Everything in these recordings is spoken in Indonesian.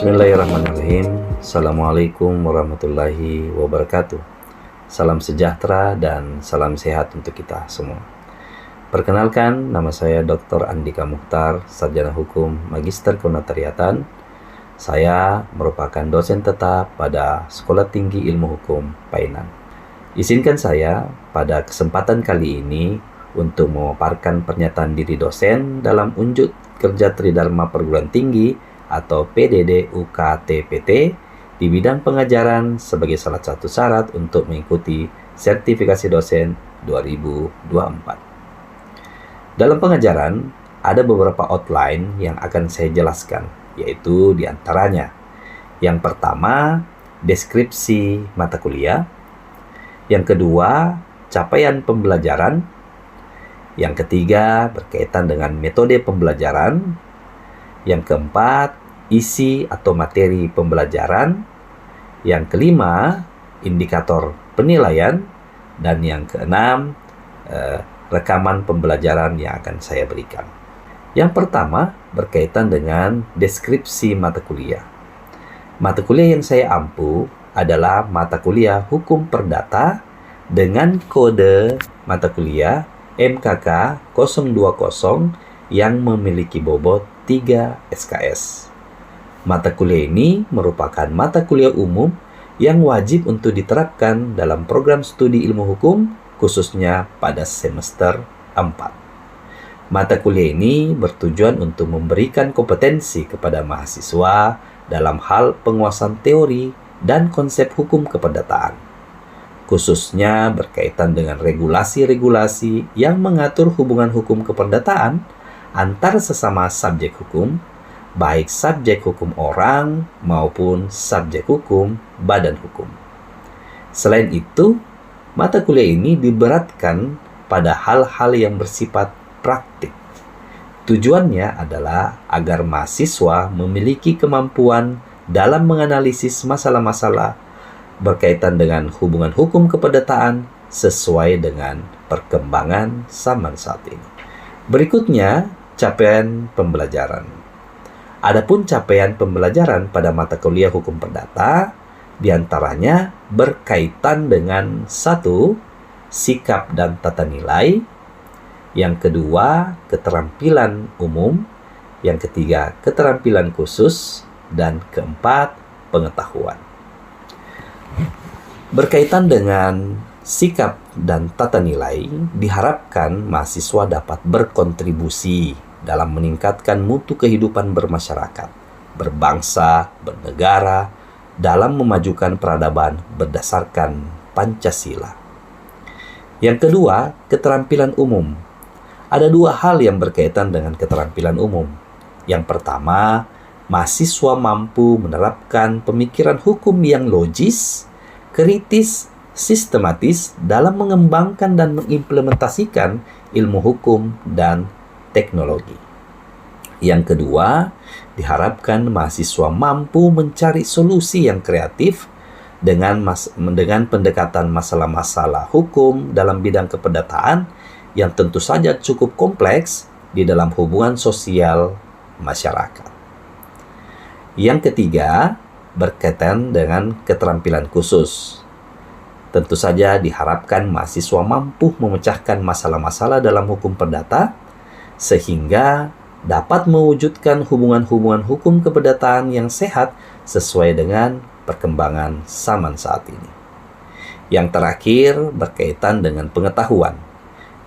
Bismillahirrahmanirrahim. Assalamualaikum warahmatullahi wabarakatuh. Salam sejahtera dan salam sehat untuk kita semua. Perkenalkan, nama saya Dr. Andika Mukhtar, Sarjana Hukum Magister Kenotariatan. Saya merupakan dosen tetap pada Sekolah Tinggi Ilmu Hukum Painan. Izinkan saya pada kesempatan kali ini untuk memaparkan pernyataan diri dosen dalam unjuk kerja Tridharma Perguruan Tinggi atau PDD UKT-PT di bidang pengajaran sebagai salah satu syarat untuk mengikuti sertifikasi dosen 2024. Dalam pengajaran, ada beberapa outline yang akan saya jelaskan, yaitu diantaranya: yang pertama, deskripsi mata kuliah; yang kedua, capaian pembelajaran; yang ketiga, berkaitan dengan metode pembelajaran; yang keempat, isi atau materi pembelajaran; yang kelima, indikator penilaian; dan yang keenam, rekaman pembelajaran yang akan saya berikan. Yang pertama, berkaitan dengan deskripsi mata kuliah. Mata kuliah yang saya ampu adalah mata kuliah Hukum Perdata dengan kode mata kuliah MKK 020 yang memiliki bobot 3 SKS. Mata kuliah ini merupakan mata kuliah umum yang wajib untuk diterapkan dalam program studi ilmu hukum, khususnya pada semester 4. Mata kuliah ini bertujuan untuk memberikan kompetensi kepada mahasiswa dalam hal penguasaan teori dan konsep hukum keperdataan, khususnya berkaitan dengan regulasi-regulasi yang mengatur hubungan hukum keperdataan antar sesama subjek hukum, baik subjek hukum orang maupun subjek hukum badan hukum. Selain itu, mata kuliah ini diberatkan pada hal-hal yang bersifat praktik. Tujuannya adalah agar mahasiswa memiliki kemampuan dalam menganalisis masalah-masalah berkaitan dengan hubungan hukum keperdataan sesuai dengan perkembangan zaman saat ini. Berikutnya, capaian pembelajaran. Adapun capaian pembelajaran pada mata kuliah Hukum Perdata diantaranya berkaitan dengan 1. Sikap dan tata nilai; yang kedua, keterampilan umum; yang ketiga, keterampilan khusus; dan keempat, pengetahuan. Berkaitan dengan sikap dan tata nilai, diharapkan mahasiswa dapat berkontribusi dalam meningkatkan mutu kehidupan bermasyarakat, berbangsa, bernegara, dalam memajukan peradaban berdasarkan Pancasila. Yang kedua, keterampilan umum. Ada 2 hal yang berkaitan dengan keterampilan umum. Yang pertama, mahasiswa mampu menerapkan pemikiran hukum yang logis, kritis, sistematis dalam mengembangkan dan mengimplementasikan ilmu hukum dan teknologi. Yang kedua, diharapkan mahasiswa mampu mencari solusi yang kreatif dengan pendekatan masalah-masalah hukum dalam bidang keperdataan yang tentu saja cukup kompleks di dalam hubungan sosial masyarakat. Yang ketiga, berkaitan dengan keterampilan khusus. Tentu saja diharapkan mahasiswa mampu memecahkan masalah-masalah dalam hukum perdata sehingga dapat mewujudkan hubungan-hubungan hukum keperdataan yang sehat sesuai dengan perkembangan zaman saat ini. Yang terakhir, berkaitan dengan pengetahuan.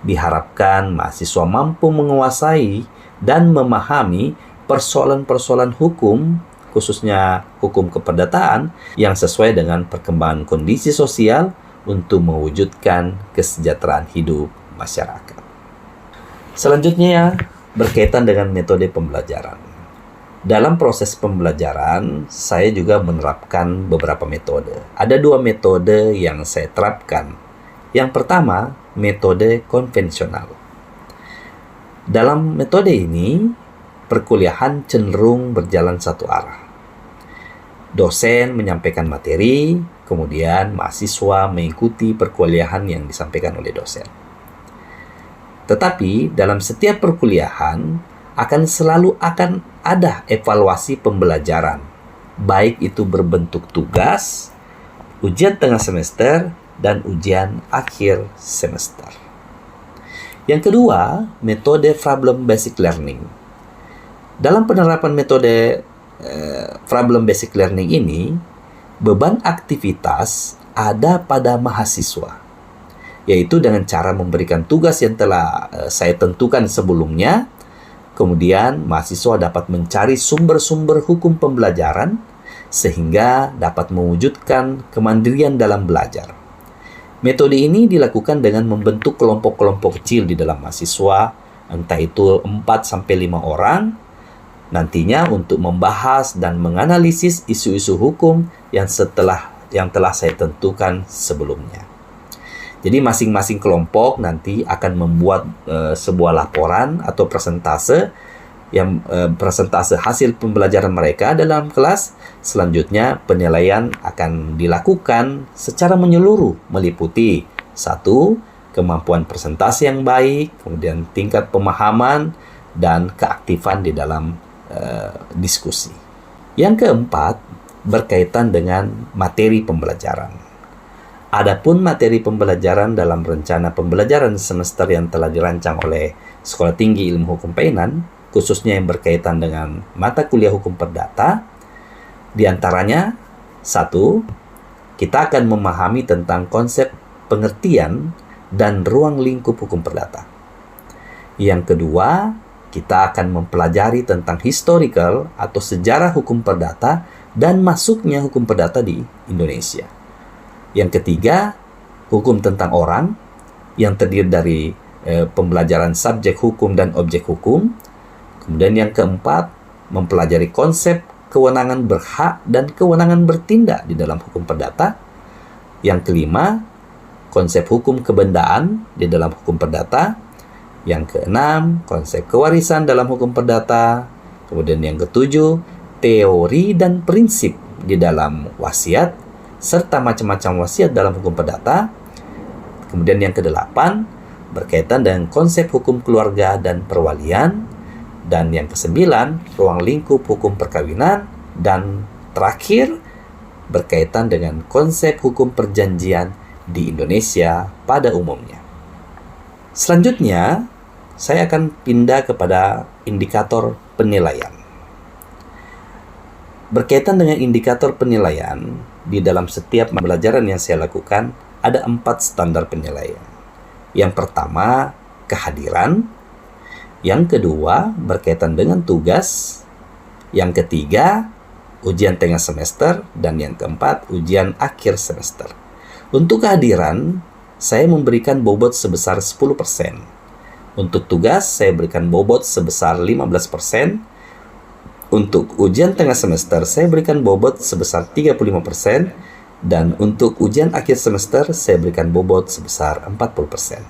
Diharapkan mahasiswa mampu menguasai dan memahami persoalan-persoalan hukum, khususnya hukum keperdataan, yang sesuai dengan perkembangan kondisi sosial untuk mewujudkan kesejahteraan hidup masyarakat. Selanjutnya, berkaitan dengan metode pembelajaran. Dalam proses pembelajaran, saya juga menerapkan beberapa metode. Ada 2 metode yang saya terapkan. Yang pertama, metode konvensional. Dalam metode ini, perkuliahan cenderung berjalan satu arah. Dosen menyampaikan materi, kemudian mahasiswa mengikuti perkuliahan yang disampaikan oleh dosen. Tetapi dalam setiap perkuliahan akan selalu ada evaluasi pembelajaran baik itu berbentuk tugas, ujian tengah semester, dan ujian akhir semester. Yang kedua, metode problem basic learning. Dalam penerapan metode problem basic learning ini, beban aktivitas ada pada mahasiswa, yaitu dengan cara memberikan tugas yang telah saya tentukan sebelumnya. Kemudian mahasiswa dapat mencari sumber-sumber hukum pembelajaran sehingga dapat mewujudkan kemandirian dalam belajar. Metode ini dilakukan dengan membentuk kelompok-kelompok kecil di dalam mahasiswa, entah itu 4-5 orang, nantinya untuk membahas dan menganalisis isu-isu hukum yang telah saya tentukan sebelumnya. Jadi masing-masing kelompok nanti akan membuat sebuah laporan atau presentase hasil pembelajaran mereka dalam kelas. Selanjutnya penilaian akan dilakukan secara menyeluruh, meliputi 1. Kemampuan presentasi yang baik, kemudian tingkat pemahaman dan keaktifan di dalam diskusi. Yang keempat, berkaitan dengan materi pembelajaran. Adapun materi pembelajaran dalam rencana pembelajaran semester yang telah dirancang oleh Sekolah Tinggi Ilmu Hukum Painan, khususnya yang berkaitan dengan mata kuliah hukum perdata, di antaranya 1. Kita akan memahami tentang konsep pengertian dan ruang lingkup hukum perdata. Yang kedua, kita akan mempelajari tentang historical atau sejarah hukum perdata dan masuknya hukum perdata di Indonesia. Yang ketiga, hukum tentang orang yang terdiri dari pembelajaran subjek hukum dan objek hukum. Kemudian yang keempat, mempelajari konsep kewenangan berhak dan kewenangan bertindak di dalam hukum perdata. Yang kelima, konsep hukum kebendaan di dalam hukum perdata. Yang keenam, konsep kewarisan dalam hukum perdata. Kemudian yang ketujuh, teori dan prinsip di dalam wasiat serta macam-macam wasiat dalam hukum perdata. Kemudian yang kedelapan, berkaitan dengan konsep hukum keluarga dan perwalian. Dan yang kesembilan, ruang lingkup hukum perkawinan. Dan terakhir, berkaitan dengan konsep hukum perjanjian di Indonesia pada umumnya. Selanjutnya, saya akan pindah kepada indikator penilaian. Berkaitan dengan indikator penilaian, di dalam setiap pembelajaran yang saya lakukan, ada 4 standar penilaian. Yang pertama, kehadiran. Yang kedua, berkaitan dengan tugas. Yang ketiga, ujian tengah semester. Dan yang keempat, ujian akhir semester. Untuk kehadiran, saya memberikan bobot sebesar 10%. Untuk tugas, saya berikan bobot sebesar 15%. Untuk ujian tengah semester, saya berikan bobot sebesar 35%. Dan untuk ujian akhir semester, saya berikan bobot sebesar 40%.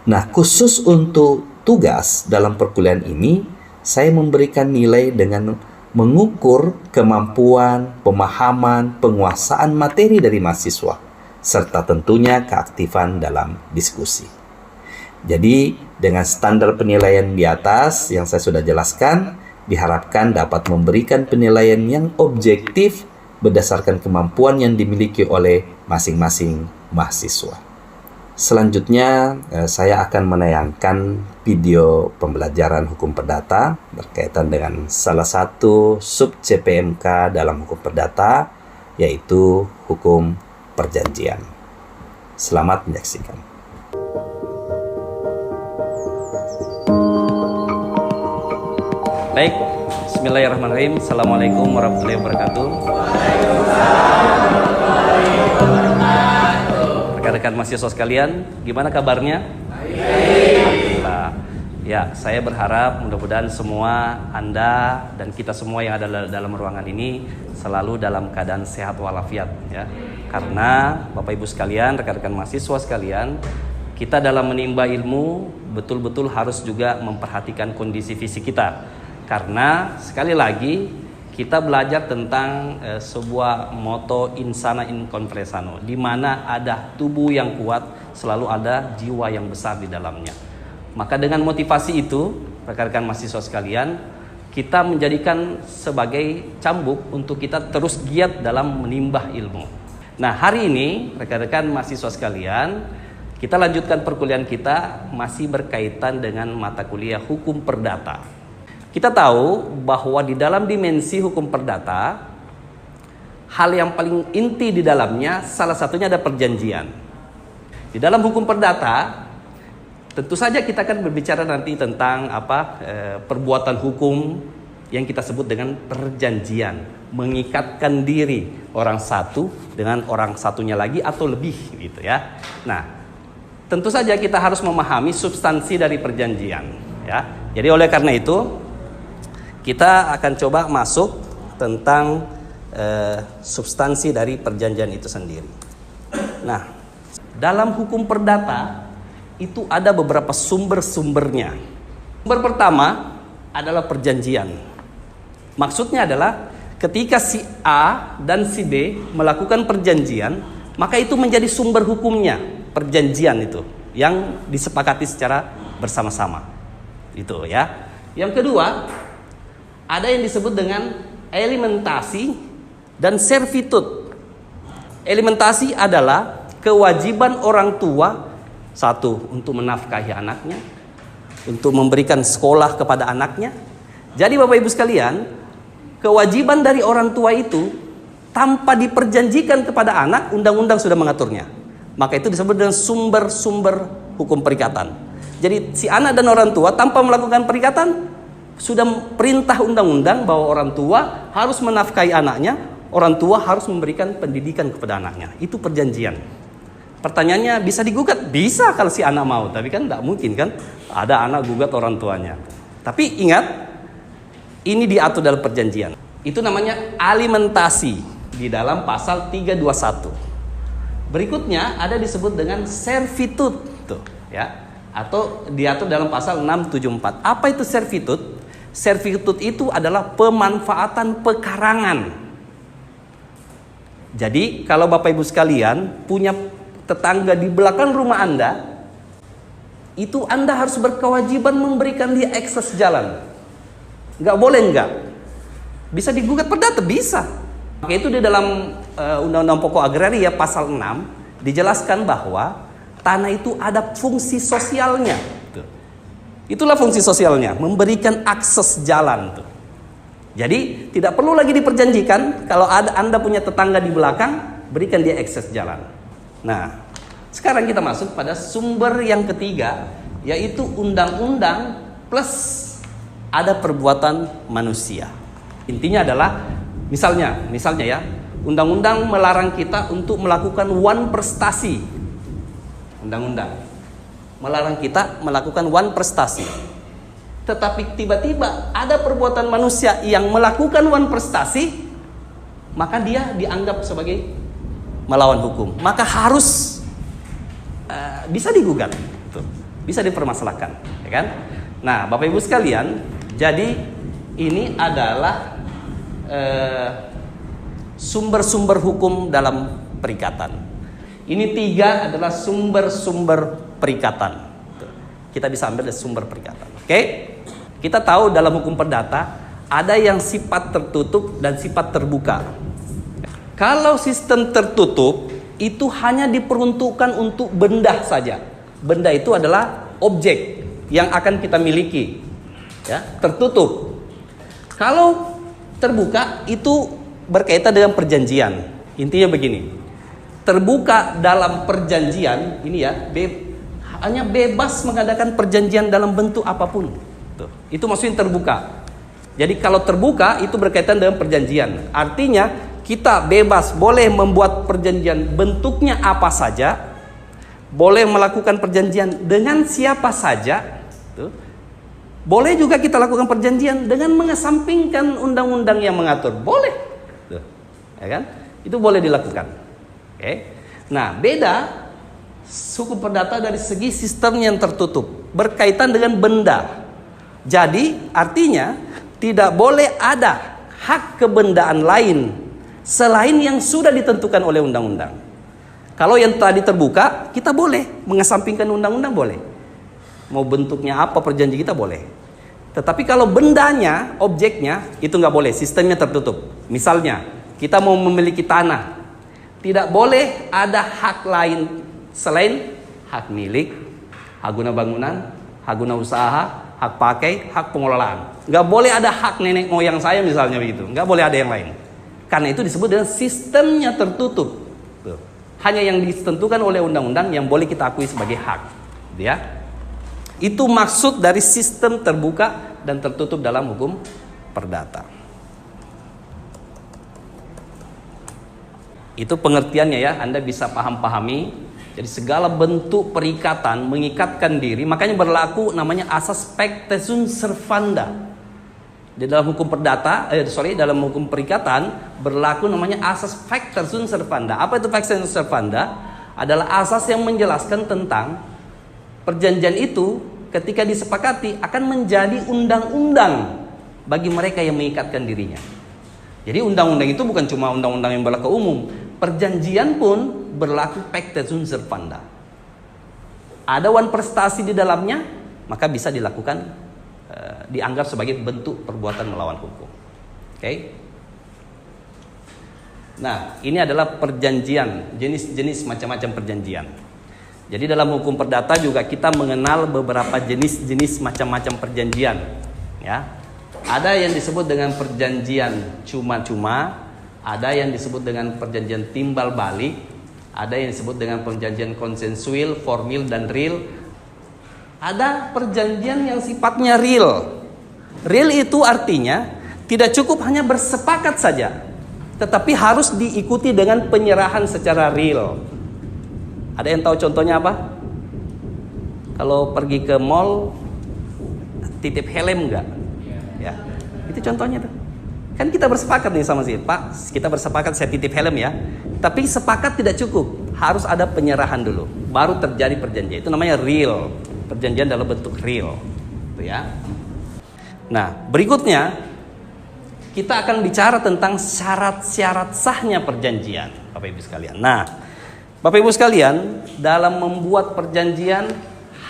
Nah, khusus untuk tugas dalam perkuliahan ini, saya memberikan nilai dengan mengukur kemampuan, pemahaman, penguasaan materi dari mahasiswa, serta tentunya keaktifan dalam diskusi. Jadi, dengan standar penilaian di atas yang saya sudah jelaskan, diharapkan dapat memberikan penilaian yang objektif berdasarkan kemampuan yang dimiliki oleh masing-masing mahasiswa. Selanjutnya, saya akan menayangkan video pembelajaran hukum perdata berkaitan dengan salah satu sub CPMK dalam hukum perdata, yaitu hukum perjanjian. Selamat menyaksikan. Baik, bismillahirrahmanirrahim. Assalamualaikum warahmatullahi wabarakatuh. Rekan-rekan mahasiswa sekalian, gimana kabarnya? Alhamdulillah. Ya, saya berharap mudah-mudahan semua Anda dan kita semua yang ada dalam ruangan ini selalu dalam keadaan sehat walafiat, ya. Karena Bapak Ibu sekalian, rekan-rekan mahasiswa sekalian, kita dalam menimba ilmu betul-betul harus juga memperhatikan kondisi fisik kita. Karena sekali lagi kita belajar tentang sebuah moto insana in corpore sano, di mana ada tubuh yang kuat, selalu ada jiwa yang besar di dalamnya. Maka dengan motivasi itu, rekan-rekan mahasiswa sekalian, kita menjadikan sebagai cambuk untuk kita terus giat dalam menimba ilmu. Nah, hari ini rekan-rekan mahasiswa sekalian, kita lanjutkan perkuliahan kita masih berkaitan dengan mata kuliah hukum perdata. Kita tahu bahwa di dalam dimensi hukum perdata, hal yang paling inti di dalamnya salah satunya ada perjanjian. Di dalam hukum perdata, tentu saja kita akan berbicara nanti tentang perbuatan hukum yang kita sebut dengan perjanjian, mengikatkan diri orang satu dengan orang satunya lagi atau lebih gitu ya. Nah, tentu saja kita harus memahami substansi dari perjanjian ya. Jadi oleh karena itu kita akan coba masuk tentang substansi dari perjanjian itu sendiri. Nah, dalam hukum perdata itu ada beberapa sumber-sumbernya. Sumber pertama adalah perjanjian. Maksudnya adalah ketika si A dan si B melakukan perjanjian, maka itu menjadi sumber hukumnya, perjanjian itu yang disepakati secara bersama-sama. Itu ya. Yang kedua, ada yang disebut dengan alimentasi dan servitude. Alimentasi adalah kewajiban orang tua, satu, untuk menafkahi anaknya, untuk memberikan sekolah kepada anaknya. Jadi Bapak Ibu sekalian, kewajiban dari orang tua itu tanpa diperjanjikan kepada anak, undang-undang sudah mengaturnya. Maka itu disebut dengan sumber-sumber hukum perikatan. Jadi si anak dan orang tua tanpa melakukan perikatan, sudah perintah undang-undang bahwa orang tua harus menafkahi anaknya, orang tua harus memberikan pendidikan kepada anaknya. Itu perjanjian. Pertanyaannya, bisa digugat? Bisa kalau si anak mau, tapi kan tidak mungkin kan ada anak gugat orang tuanya. Tapi ingat, ini diatur dalam perjanjian. Itu namanya alimentasi di dalam pasal 321. Berikutnya ada disebut dengan servitude tuh, ya, atau diatur dalam pasal 674. Apa itu servitude? Servitude itu adalah pemanfaatan pekarangan. Jadi kalau Bapak Ibu sekalian punya tetangga di belakang rumah Anda, itu Anda harus berkewajiban memberikan dia akses jalan. Nggak boleh nggak. Bisa digugat perdata? Bisa. Maka itu di dalam Undang-Undang Pokok Agraria pasal 6 dijelaskan bahwa tanah itu ada fungsi sosialnya. Itulah fungsi sosialnya, memberikan akses jalan. Jadi tidak perlu lagi diperjanjikan. Kalau Anda punya tetangga di belakang, berikan dia akses jalan. Nah, sekarang kita masuk pada sumber yang ketiga, yaitu undang-undang plus ada perbuatan manusia. Intinya adalah misalnya ya, undang-undang melarang kita untuk melakukan one prestasi. Undang-undang melarang kita melakukan one prestasi. Tetapi tiba-tiba ada perbuatan manusia yang melakukan one prestasi, maka dia dianggap sebagai melawan hukum, maka harus bisa digugat, bisa dipermasalahkan, ya kan? Nah, Bapak Ibu sekalian, jadi ini adalah sumber-sumber hukum dalam perikatan. Ini 3 adalah sumber-sumber perikatan. Kita bisa ambil dari sumber perikatan. Oke? Kita tahu dalam hukum perdata ada yang sifat tertutup dan sifat terbuka. Kalau sistem tertutup itu hanya diperuntukkan untuk benda saja. Benda itu adalah objek yang akan kita miliki. Ya, tertutup. Kalau terbuka itu berkaitan dengan perjanjian. Intinya begini. Terbuka dalam perjanjian ini ya, hanya bebas mengadakan perjanjian dalam bentuk apapun. Tuh, itu maksudnya terbuka. Jadi kalau terbuka itu berkaitan dengan perjanjian. Artinya kita bebas boleh membuat perjanjian bentuknya apa saja, boleh melakukan perjanjian dengan siapa saja, tuh. Boleh juga kita lakukan perjanjian dengan mengesampingkan undang-undang yang mengatur, boleh, tuh. Ya kan? Itu boleh dilakukan. Oke. Nah, beda hukum perdata dari segi sistem yang tertutup, berkaitan dengan benda. Jadi artinya tidak boleh ada hak kebendaan lain selain yang sudah ditentukan oleh undang-undang. Kalau yang tadi terbuka, kita boleh mengesampingkan undang-undang, boleh. Mau bentuknya apa perjanjian kita boleh. Tetapi kalau bendanya, objeknya, itu nggak boleh, sistemnya tertutup. Misalnya, kita mau memiliki tanah, tidak boleh ada hak lain selain hak milik, hak guna bangunan, hak guna usaha, hak pakai, hak pengelolaan. Nggak boleh ada hak nenek moyang saya misalnya begitu. Nggak boleh ada yang lain. Karena itu disebut dengan sistemnya tertutup. Tuh. Hanya yang ditentukan oleh undang-undang yang boleh kita akui sebagai hak. Ya. Itu maksud dari sistem terbuka dan tertutup dalam hukum perdata. Itu pengertiannya ya, Anda bisa pahami. Jadi segala bentuk perikatan, mengikatkan diri, makanya berlaku namanya asas pacta sunt servanda. Di dalam hukum perdata, dalam hukum perikatan berlaku namanya asas pacta sunt servanda. Apa itu pacta sunt servanda? Adalah asas yang menjelaskan tentang perjanjian itu ketika disepakati akan menjadi undang-undang bagi mereka yang mengikatkan dirinya. Jadi undang-undang itu bukan cuma undang-undang yang berlaku umum, perjanjian pun berlaku pacta sunt servanda. Ada wan prestasi di dalamnya, maka bisa dilakukan dianggap sebagai bentuk perbuatan melawan hukum. Oke? Nah, ini adalah perjanjian, jenis-jenis macam-macam perjanjian. Jadi dalam hukum perdata juga kita mengenal beberapa jenis-jenis macam-macam perjanjian. Ya, ada yang disebut dengan perjanjian cuma-cuma, ada yang disebut dengan perjanjian timbal balik, ada yang disebut dengan perjanjian konsensual, formil, dan real. Ada perjanjian yang sifatnya real. Real itu artinya tidak cukup hanya bersepakat saja, tetapi harus diikuti dengan penyerahan secara real. Ada yang tahu contohnya apa? Kalau pergi ke mall, titip helm enggak? Ya, itu contohnya tuh. Kan kita bersepakat nih sama si Pak, kita bersepakat saya titip helm ya. Tapi sepakat tidak cukup, harus ada penyerahan dulu, baru terjadi perjanjian. Itu namanya real, perjanjian dalam bentuk real, tuh ya. Nah, berikutnya kita akan bicara tentang syarat-syarat sahnya perjanjian, Bapak Ibu sekalian. Nah, Bapak Ibu sekalian, dalam membuat perjanjian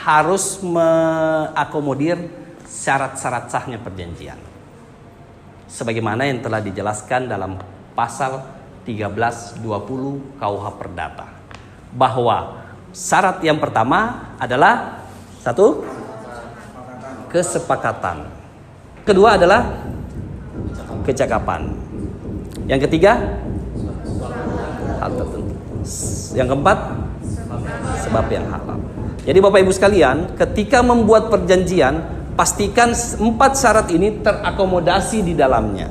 harus mengakomodir syarat-syarat sahnya perjanjian. Sebagaimana yang telah dijelaskan dalam pasal 1320 KUH Perdata. Bahwa syarat yang pertama adalah satu, kesepakatan. Kedua adalah kecakapan. Yang ketiga, hal tertentu. Yang keempat, sebab yang halal. Jadi Bapak Ibu sekalian, ketika membuat perjanjian, pastikan 4 syarat ini terakomodasi di dalamnya.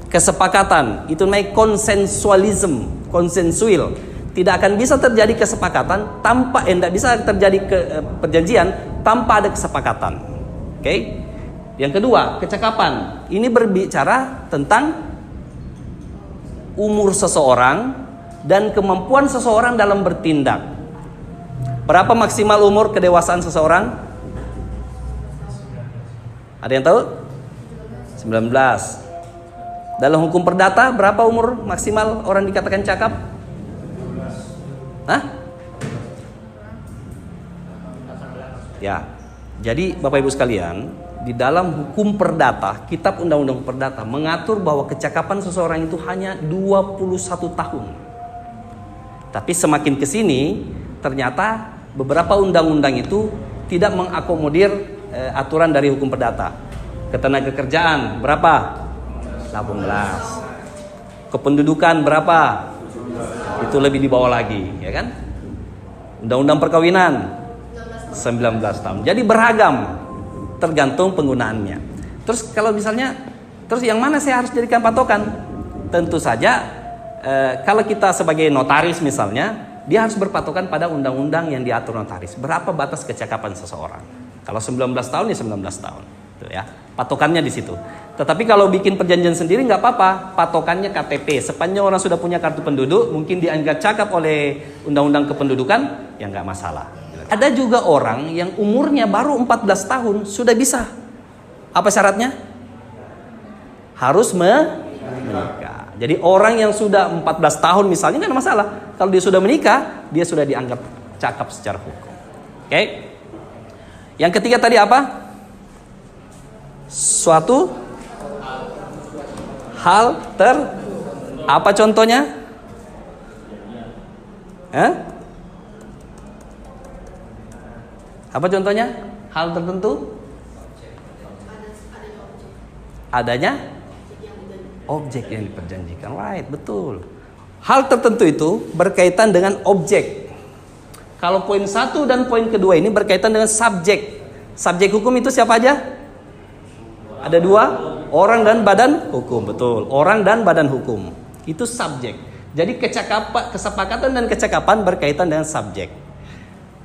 Kesepakatan, itu namanya konsensualisme, konsensual. Tidak akan bisa terjadi kesepakatan tanpa, tidak bisa terjadi perjanjian tanpa ada kesepakatan. Oke? Yang kedua, kecakapan. Ini berbicara tentang umur seseorang dan kemampuan seseorang dalam bertindak. Berapa maksimal umur kedewasaan seseorang? Ada yang tahu? 19. Dalam hukum perdata berapa umur maksimal orang dikatakan cakap? Hah? Ya. Jadi Bapak Ibu sekalian, di dalam hukum perdata, kitab undang-undang perdata mengatur bahwa kecakapan seseorang itu hanya 21 tahun. Tapi semakin ke sini, ternyata beberapa undang-undang itu tidak mengakomodir aturan dari hukum perdata. Ketenagakerjaan berapa? 18. Kependudukan berapa? Itu lebih di bawah lagi, ya kan? Undang-undang perkawinan 19 tahun. Jadi beragam, tergantung penggunaannya. Terus kalau misalnya, terus yang mana saya harus jadikan patokan? Tentu saja kalau kita sebagai notaris misalnya, dia harus berpatokan pada undang-undang yang diatur notaris. Berapa batas kecakapan seseorang? Kalau 19 tahun ya 19 tahun, tuh ya. Patokannya di situ. Tetapi kalau bikin perjanjian sendiri nggak apa-apa, patokannya KTP. Sepanjang orang sudah punya kartu penduduk, mungkin dianggap cakap oleh undang-undang kependudukan, ya nggak masalah. Ada juga orang yang umurnya baru 14 tahun sudah bisa. Apa syaratnya? Harus menikah. Jadi orang yang sudah 14 tahun misalnya nggak ada masalah. Kalau dia sudah menikah, dia sudah dianggap cakap secara hukum. Oke? Yang ketiga tadi apa? suatu hal apa contohnya? Apa contohnya? Hal tertentu? Adanya objek yang diperjanjikan. Right, betul. Hal tertentu itu berkaitan dengan objek. Kalau poin 1 dan poin kedua ini berkaitan dengan subjek. Subjek hukum itu siapa aja? Ada 2, orang dan badan hukum. Betul, orang dan badan hukum. Itu subjek. Jadi kesepakatan dan kecakapan berkaitan dengan subjek.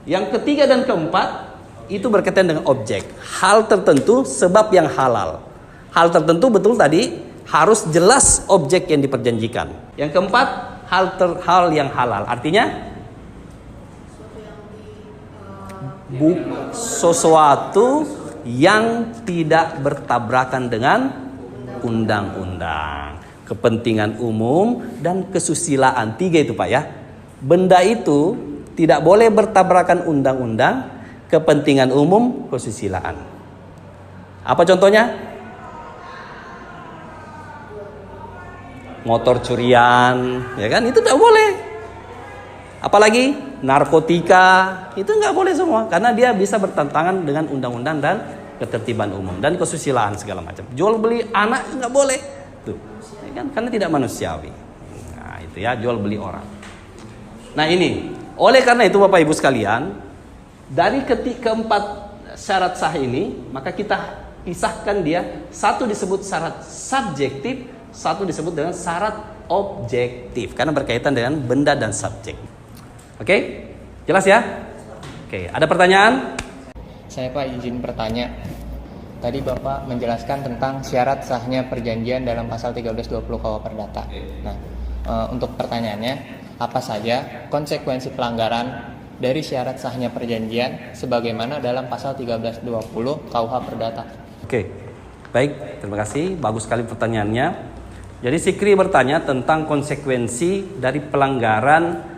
Yang ketiga dan keempat itu berkaitan dengan objek. Hal tertentu sebab yang halal. Hal tertentu betul tadi harus jelas objek yang diperjanjikan. Yang keempat, hal yang halal. Artinya sesuatu yang tidak bertabrakan dengan undang-undang, kepentingan umum dan kesusilaan. 3 itu Pak ya. Benda itu tidak boleh bertabrakan undang-undang, kepentingan umum, kesusilaan. Apa contohnya? Motor curian, ya kan? Itu tidak boleh. Apalagi narkotika, itu nggak boleh semua, karena dia bisa bertentangan dengan undang-undang dan ketertiban umum dan kesusilaan segala macam. Jual beli anak nggak boleh, tuh, ya kan? Karena tidak manusiawi. Nah itu ya, jual beli orang. Nah ini, oleh karena itu Bapak Ibu sekalian, dari keempat syarat sah ini, maka kita pisahkan dia. Satu disebut syarat subjektif, satu disebut dengan syarat objektif, karena berkaitan dengan benda dan subjek. Oke? Jelas ya? Oke, ada pertanyaan? Saya Pak izin bertanya. Tadi Bapak menjelaskan tentang syarat sahnya perjanjian dalam pasal 1320 KUH Perdata. Nah, untuk pertanyaannya, apa saja konsekuensi pelanggaran dari syarat sahnya perjanjian sebagaimana dalam pasal 1320 KUH Perdata? Oke. Baik, terima kasih. Bagus sekali pertanyaannya. Jadi Sikri bertanya tentang konsekuensi dari pelanggaran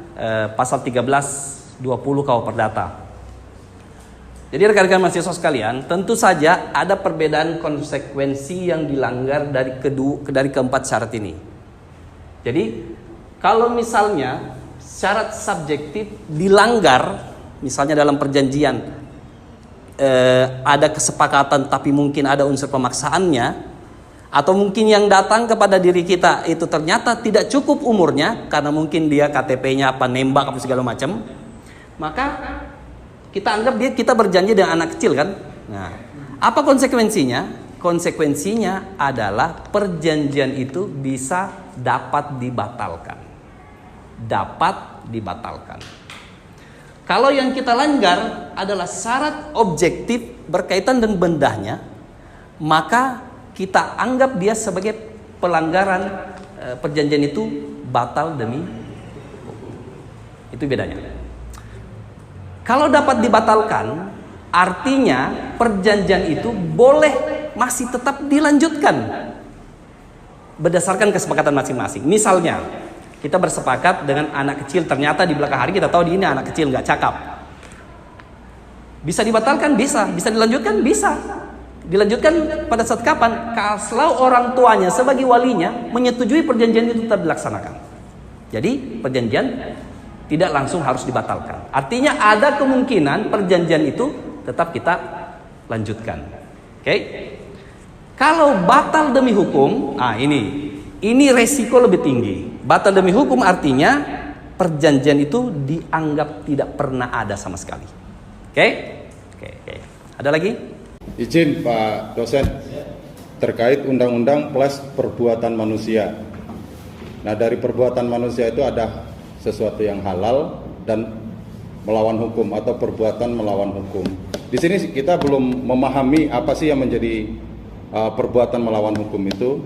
pasal 1320 KUH Perdata. Jadi rekan-rekan mahasiswa sekalian, tentu saja ada perbedaan konsekuensi yang dilanggar dari keempat syarat ini. Jadi kalau misalnya syarat subjektif dilanggar, misalnya dalam perjanjian ada kesepakatan tapi mungkin ada unsur pemaksaannya, atau mungkin yang datang kepada diri kita itu ternyata tidak cukup umurnya karena mungkin dia KTP-nya nembak apa segala macam, maka kita anggap kita berjanji dengan anak kecil kan. Nah, apa konsekuensinya? Konsekuensinya adalah perjanjian itu bisa dapat dibatalkan. Dapat dibatalkan. Kalau yang kita langgar adalah syarat objektif berkaitan dengan bendanya, maka kita anggap dia sebagai pelanggaran perjanjian itu batal demi hukum. Itu bedanya. Kalau dapat dibatalkan, artinya perjanjian itu masih tetap dilanjutkan berdasarkan kesepakatan masing-masing. Misalnya, kita bersepakat dengan anak kecil, ternyata di belakang hari kita tahu ini anak kecil nggak cakap. Bisa dibatalkan? Bisa. Bisa dilanjutkan? Bisa. Dilanjutkan pada saat kapan? Kalau orang tuanya sebagai walinya menyetujui perjanjian itu tetap dilaksanakan. Jadi perjanjian tidak langsung harus dibatalkan. Artinya ada kemungkinan perjanjian itu tetap kita lanjutkan. Oke? Kalau batal demi hukum, ini resiko lebih tinggi. Batal demi hukum artinya perjanjian itu dianggap tidak pernah ada sama sekali. Oke? Ada lagi? Izin Pak dosen, terkait undang-undang plus perbuatan manusia. Nah, dari perbuatan manusia itu ada sesuatu yang halal dan melawan hukum atau perbuatan melawan hukum. Di sini kita belum memahami apa sih yang menjadi perbuatan melawan hukum itu.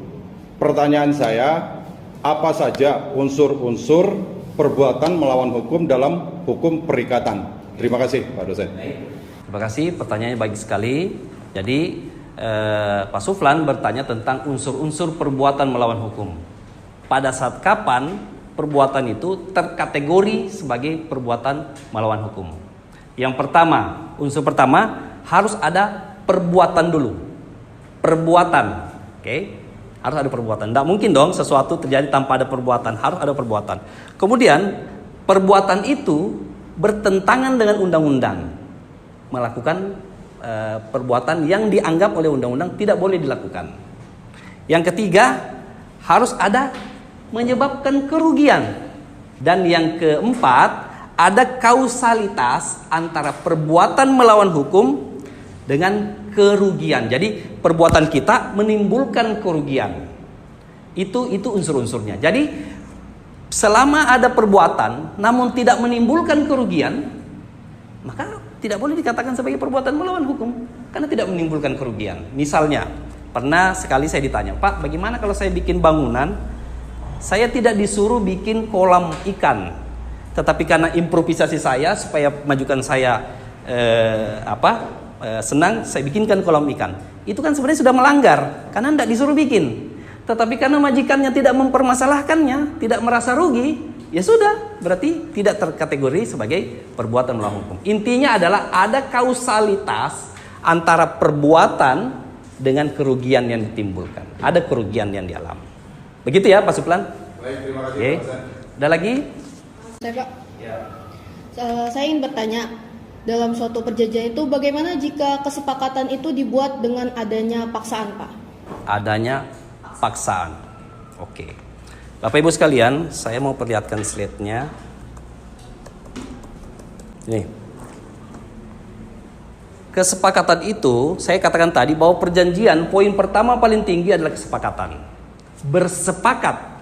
Pertanyaan saya, apa saja unsur-unsur perbuatan melawan hukum dalam hukum perikatan? Terima kasih Pak dosen. Terima kasih, pertanyaannya baik sekali. Jadi Pak Suflan bertanya tentang unsur-unsur perbuatan melawan hukum. Pada saat kapan perbuatan itu terkategori sebagai perbuatan melawan hukum? Yang pertama, unsur pertama harus ada perbuatan dulu. perbuatan. Oke? Harus ada perbuatan. Tidak mungkin dong sesuatu terjadi tanpa ada perbuatan. Harus ada perbuatan. Kemudian perbuatan itu bertentangan dengan undang-undang. Melakukan perbuatan yang dianggap oleh undang-undang tidak boleh dilakukan. Yang ketiga, harus ada menyebabkan kerugian. Dan yang keempat, ada kausalitas antara perbuatan melawan hukum dengan kerugian. Jadi perbuatan kita menimbulkan kerugian. Itu unsur-unsurnya. Jadi selama ada perbuatan namun tidak menimbulkan kerugian, maka tidak boleh dikatakan sebagai perbuatan melawan hukum karena tidak menimbulkan kerugian. Misalnya, pernah sekali saya ditanya, "Pak, bagaimana kalau saya bikin bangunan, saya tidak disuruh bikin kolam ikan, tetapi karena improvisasi saya supaya majukan saya senang, saya bikinkan kolam ikan." Itu kan sebenarnya sudah melanggar karena tidak disuruh bikin. Tetapi karena majikannya tidak mempermasalahkannya, tidak merasa rugi, ya sudah, berarti tidak terkategori sebagai perbuatan melawan hukum. Intinya adalah ada kausalitas antara perbuatan dengan kerugian yang ditimbulkan. Ada kerugian yang dialami. Begitu ya Pak Suplan? Baik, terima kasih. Oke. Ada lagi? Saya Pak, saya ingin bertanya, dalam suatu perjanjian itu bagaimana jika kesepakatan itu dibuat dengan adanya paksaan, Pak? Adanya paksaan. Oke. Bapak Ibu sekalian, saya mau perlihatkan slide-nya. Ini. Kesepakatan itu, saya katakan tadi bahwa perjanjian poin pertama paling tinggi adalah kesepakatan. Bersepakat.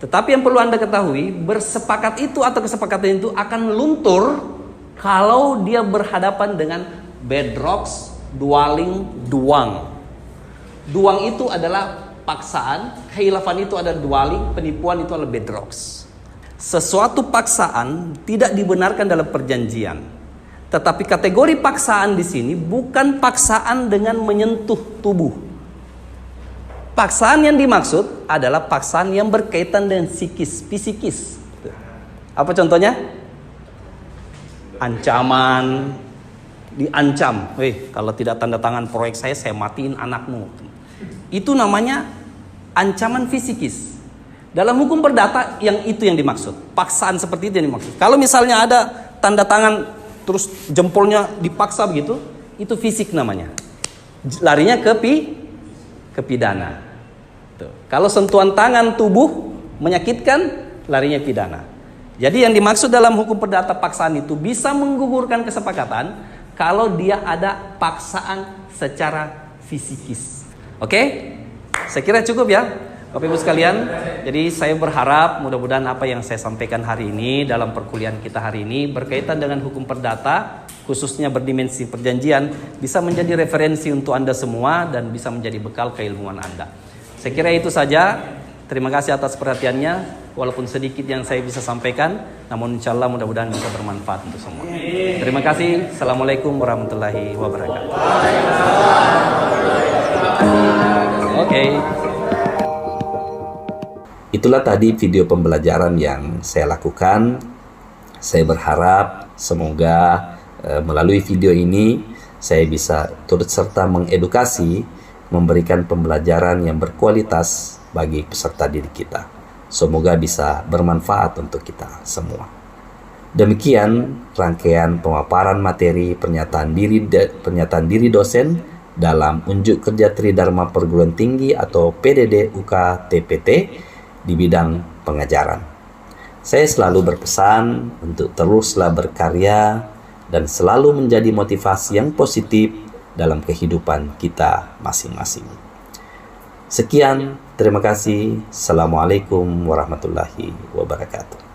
Tetapi yang perlu Anda ketahui, bersepakat itu atau kesepakatan itu akan luntur kalau dia berhadapan dengan bedrocks, dualing, duang. Duang itu adalah paksaan, khilafan itu ada dualing, penipuan itu adalah bedrocks. Sesuatu paksaan tidak dibenarkan dalam perjanjian. Tetapi kategori paksaan di sini bukan paksaan dengan menyentuh tubuh. Paksaan yang dimaksud adalah paksaan yang berkaitan dengan psikis. Apa contohnya? Ancaman, diancam, kalau tidak tanda tangan proyek saya matiin anakmu. Itu namanya ancaman fisikis. Dalam hukum perdata itu yang dimaksud. Paksaan seperti itu yang dimaksud. Kalau misalnya ada tanda tangan terus jempolnya dipaksa begitu, itu fisik namanya. Larinya ke pidana. Tuh. Kalau sentuhan tangan tubuh menyakitkan, larinya pidana. Jadi yang dimaksud dalam hukum perdata paksaan itu bisa menggugurkan kesepakatan kalau dia ada paksaan secara fisikis. Oke? Saya kira cukup ya Bapak Ibu sekalian. Jadi saya berharap mudah-mudahan apa yang saya sampaikan hari ini dalam perkuliahan kita hari ini berkaitan dengan hukum perdata, khususnya berdimensi perjanjian, bisa menjadi referensi untuk Anda semua dan bisa menjadi bekal keilmuan Anda. Saya kira itu saja. Terima kasih atas perhatiannya. Walaupun sedikit yang saya bisa sampaikan, namun insya Allah mudah-mudahan bisa bermanfaat untuk semua. Terima kasih. Assalamualaikum warahmatullahi wabarakatuh. Oke. Itulah tadi video pembelajaran yang saya lakukan. Saya berharap semoga melalui video ini saya bisa turut serta mengedukasi, memberikan pembelajaran yang berkualitas bagi peserta didik kita. Semoga bisa bermanfaat untuk kita semua. Demikian rangkaian pemaparan materi pernyataan diri dosen dalam unjuk kerja Tridharma Perguruan Tinggi atau PDD UK TPT di bidang pengajaran. Saya selalu berpesan untuk teruslah berkarya dan selalu menjadi motivasi yang positif dalam kehidupan kita masing-masing. Sekian, terima kasih. Assalamualaikum warahmatullahi wabarakatuh.